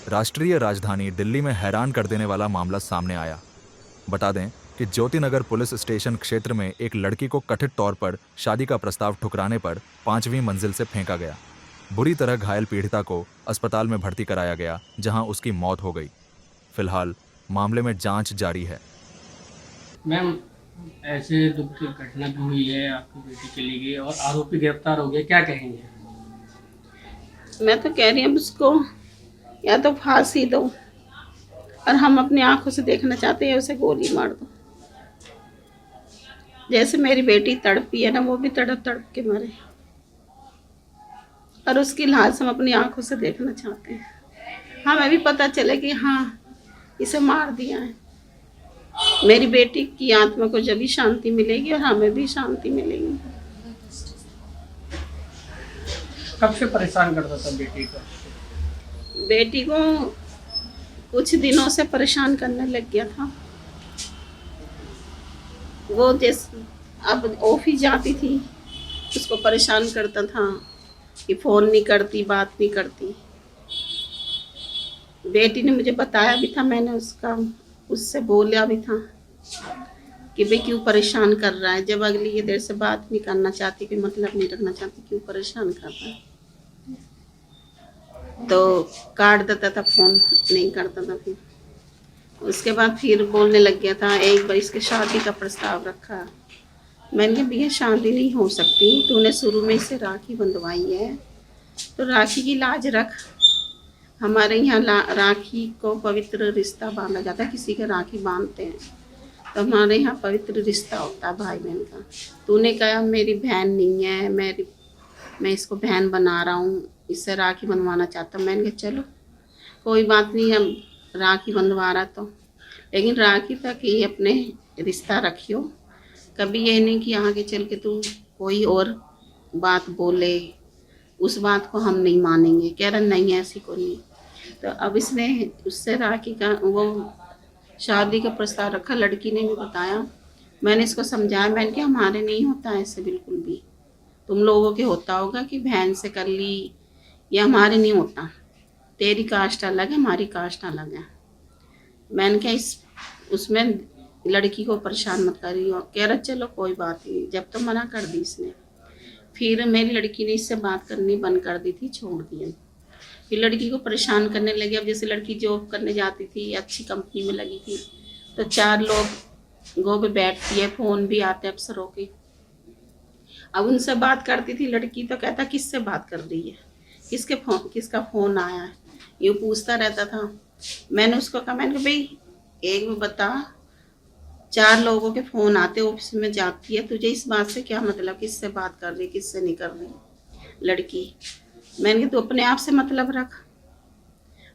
राष्ट्रीय राजधानी दिल्ली में हैरान कर देने वाला मामला सामने आया। बता दें कि ज्योति नगर पुलिस स्टेशन क्षेत्र में एक लड़की को कथित तौर पर शादी का प्रस्ताव ठुकराने पर 5वीं मंजिल से फेंका गया। बुरी तरह घायल पीड़िता को अस्पताल में भर्ती कराया गया, जहां उसकी मौत हो गई। फिलहाल मामले में जांच जारी है। मैम, ऐसे दुख की घटना भी हुई है, आपकी बेटी चली गई और आरोपी गिरफ्तार हो गया, क्या कहेंगे? मैं तो कह रही हूँ उसको या तो फांसी दो, और हम अपनी आंखों से देखना चाहते हैं उसे गोली मार दो। जैसे मेरी बेटी तड़पी है ना, वो भी तड़प तड़प के मरे, और उसकी लाश हम अपनी आंखों से देखना चाहते हैं। हमें भी पता चले कि हाँ, इसे मार दिया है। मेरी बेटी की आत्मा को जब भी शांति मिलेगी और हमें भी शांति मिलेगी। कब से परेशान करता था बेटी को? बेटी को कुछ दिनों से परेशान करने लग गया था। वो जैसे अब ऑफिस जाती थी, उसको परेशान करता था कि फ़ोन नहीं करती, बात नहीं करती। बेटी ने मुझे बताया भी था, मैंने उससे बोला भी था कि भाई क्यों परेशान कर रहा है, जब अगली ये देर से बात नहीं करना चाहती, कोई मतलब नहीं रखना चाहती, क्यों परेशान कर रहा है। तो काट देता था फ़ोन, नहीं करता था। फिर उसके बाद फिर बोलने लग गया था, एक बार इसके शादी का प्रस्ताव रखा। मैंने कहा भैया शादी नहीं हो सकती, तूने शुरू में इसे राखी बंधवाई है तो राखी की लाज रख। हमारे यहाँ राखी को पवित्र रिश्ता बांधा जाता है, किसी के राखी बांधते हैं तो हमारे यहाँ पवित्र रिश्ता होता है भाई बहन का। तूने कहा मेरी बहन नहीं है, मैं इसको बहन बना रहा हूँ, इससे राखी बंधवाना चाहता हूँ। मैंने कहा चलो कोई बात नहीं, हम राखी बंधवा रहा तो, लेकिन राखी तक ही अपने रिश्ता रखियो। कभी ये नहीं कि आगे चल के तू कोई और बात बोले, उस बात को हम नहीं मानेंगे। कह रहा नहीं ऐसी को नहीं। तो अब इसने उससे राखी का वो शादी का प्रस्ताव रखा। लड़की ने भी बताया, मैंने इसको समझाया, मैंने कहा हमारे नहीं होता ऐसे बिल्कुल भी, तुम लोगों के होता होगा कि बहन से कर ली, या हमारे नहीं होता। तेरी कास्ट अलग है, हमारी कास्ट अलग है। मैंने कहा उसमें लड़की को परेशान मत करिए। कह रहा चलो कोई बात नहीं, जब तो मना कर दी इसने। फिर मेरी लड़की ने इससे बात करनी बंद कर दी थी, छोड़ दिया। फिर लड़की को परेशान करने लगे। अब जैसे लड़की जॉब करने जाती थी, अच्छी कंपनी में लगी थी, तो 4 लोग गो पे बैठती है, फ़ोन भी आते अफसरों के। अब उनसे बात करती थी लड़की, तो कहता किससे बात कर रही है, किसका फ़ोन आया है, ये पूछता रहता था। मैंने उसको कहा, मैंने कहा भाई एक में बता, 4 लोगों के फ़ोन आते, ऑफिस में जाती है, तुझे इस बात से क्या मतलब, किससे बात कर रही, किससे नहीं कर रही लड़की। मैंने कहा तू अपने आप से मतलब रख,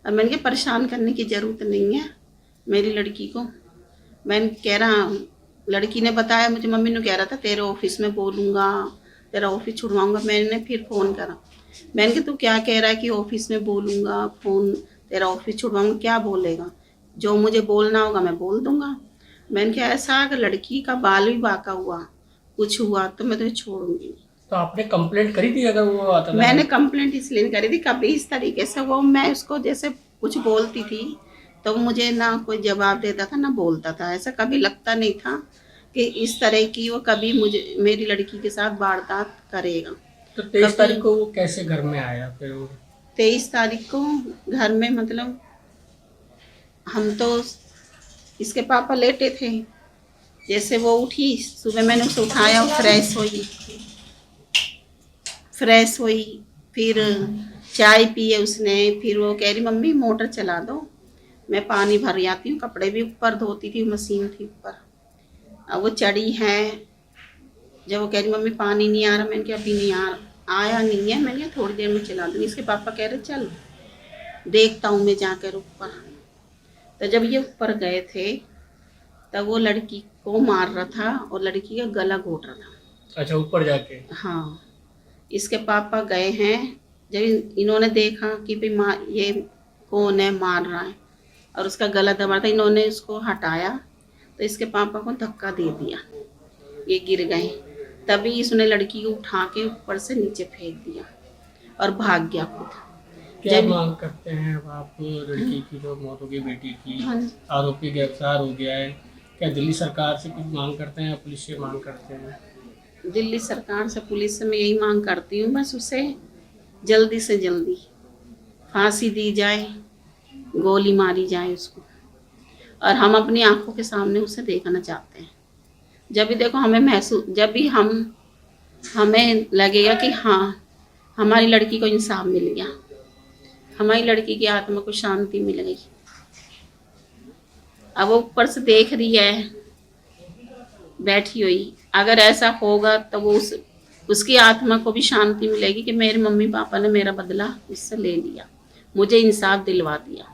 और मैंने कहा परेशान करने की ज़रूरत नहीं है मेरी लड़की को। मैंने कह रहा, लड़की ने बताया मुझे, मम्मी ने कह रहा था तेरे ऑफिस में बोलूँगा, तेरा ऑफिस छुड़वाऊँगा। मैंने फिर फ़ोन करा, मैंने कहा तू क्या कह रहा है कि ऑफिस में बोलूँगा, फ़ोन तेरा ऑफिस छुड़वाऊँगा, क्या बोलेगा? जो मुझे बोलना होगा मैं बोल दूँगा। मैंने कहा ऐसा अगर लड़की का बाल भी बाका हुआ, कुछ हुआ तो मैं तुम्हें छोड़ूंगी। तो आपने कंप्लेंट करी थी? अगर वो आता था मैंने कंप्लेंट इसलिए करी थी, कभी इस तरीके से वो, मैं उसको जैसे कुछ बोलती थी तो मुझे ना कोई जवाब देता था ना बोलता था। ऐसा कभी लगता नहीं था कि इस तरह की वो कभी मुझे मेरी लड़की के साथ वारदात करेगा। तो 23 तारीख को वो कैसे घर में आया फिर? वो 23 तारीख को घर में, मतलब हम तो इसके पापा लेटे थे, जैसे वो उठी सुबह मैंने उसे उठाया, फ्रेश हुई, फिर चाय पिए उसने। फिर वो कह रही मम्मी मोटर चला दो, मैं पानी भर आती हूँ। कपड़े भी ऊपर धोती थी, मशीन थी ऊपर। अब वो चढ़ी है, जब वो कह रही मम्मी पानी नहीं आ रहा, मैंने कहा अभी नहीं आया नहीं है, मैंने कहा थोड़ी देर में चला दूँगी। इसके पापा कह रहे चल देखता हूँ मैं जाकर ऊपर। तो जब ये ऊपर गए थे तब वो लड़की को मार रहा था और लड़की का गला घोट रहा था। अच्छा, ऊपर जाके? हाँ, इसके पापा गए हैं, जब इन्होंने देखा कि भाई ये कौन है मार रहा है और उसका गला दबा था, इन्होंने उसको हटाया तो इसके पापा को धक्का दे दिया, ये गिर गए। तभी इसने लड़की को उठा के ऊपर से नीचे फेंक दिया और भाग गया खुद। क्या जब- मांग करते हैं अब आप लड़की की जो मौत हो गई बेटी की, हाँ जी। आरोपी गिरफ्तार हो गया है, क्या दिल्ली सरकार से कुछ मांग करते हैं या पुलिस से मांग करते हैं? दिल्ली सरकार से, पुलिस से मैं यही मांग करती हूँ, बस उसे जल्दी से जल्दी फांसी दी जाए, गोली मारी जाए उसको, और हम अपनी आंखों के सामने उसे देखना चाहते हैं। जब भी देखो हमें महसूस, जब भी हमें लगेगा कि हाँ हमारी लड़की को इंसाफ मिल गया, हमारी लड़की की आत्मा को शांति मिल गई। अब वो ऊपर से देख रही है बैठी हुई, अगर ऐसा होगा तो वो उसकी आत्मा को भी शांति मिलेगी कि मेरे मम्मी पापा ने मेरा बदला इससे ले लिया, मुझे इंसाफ दिलवा दिया।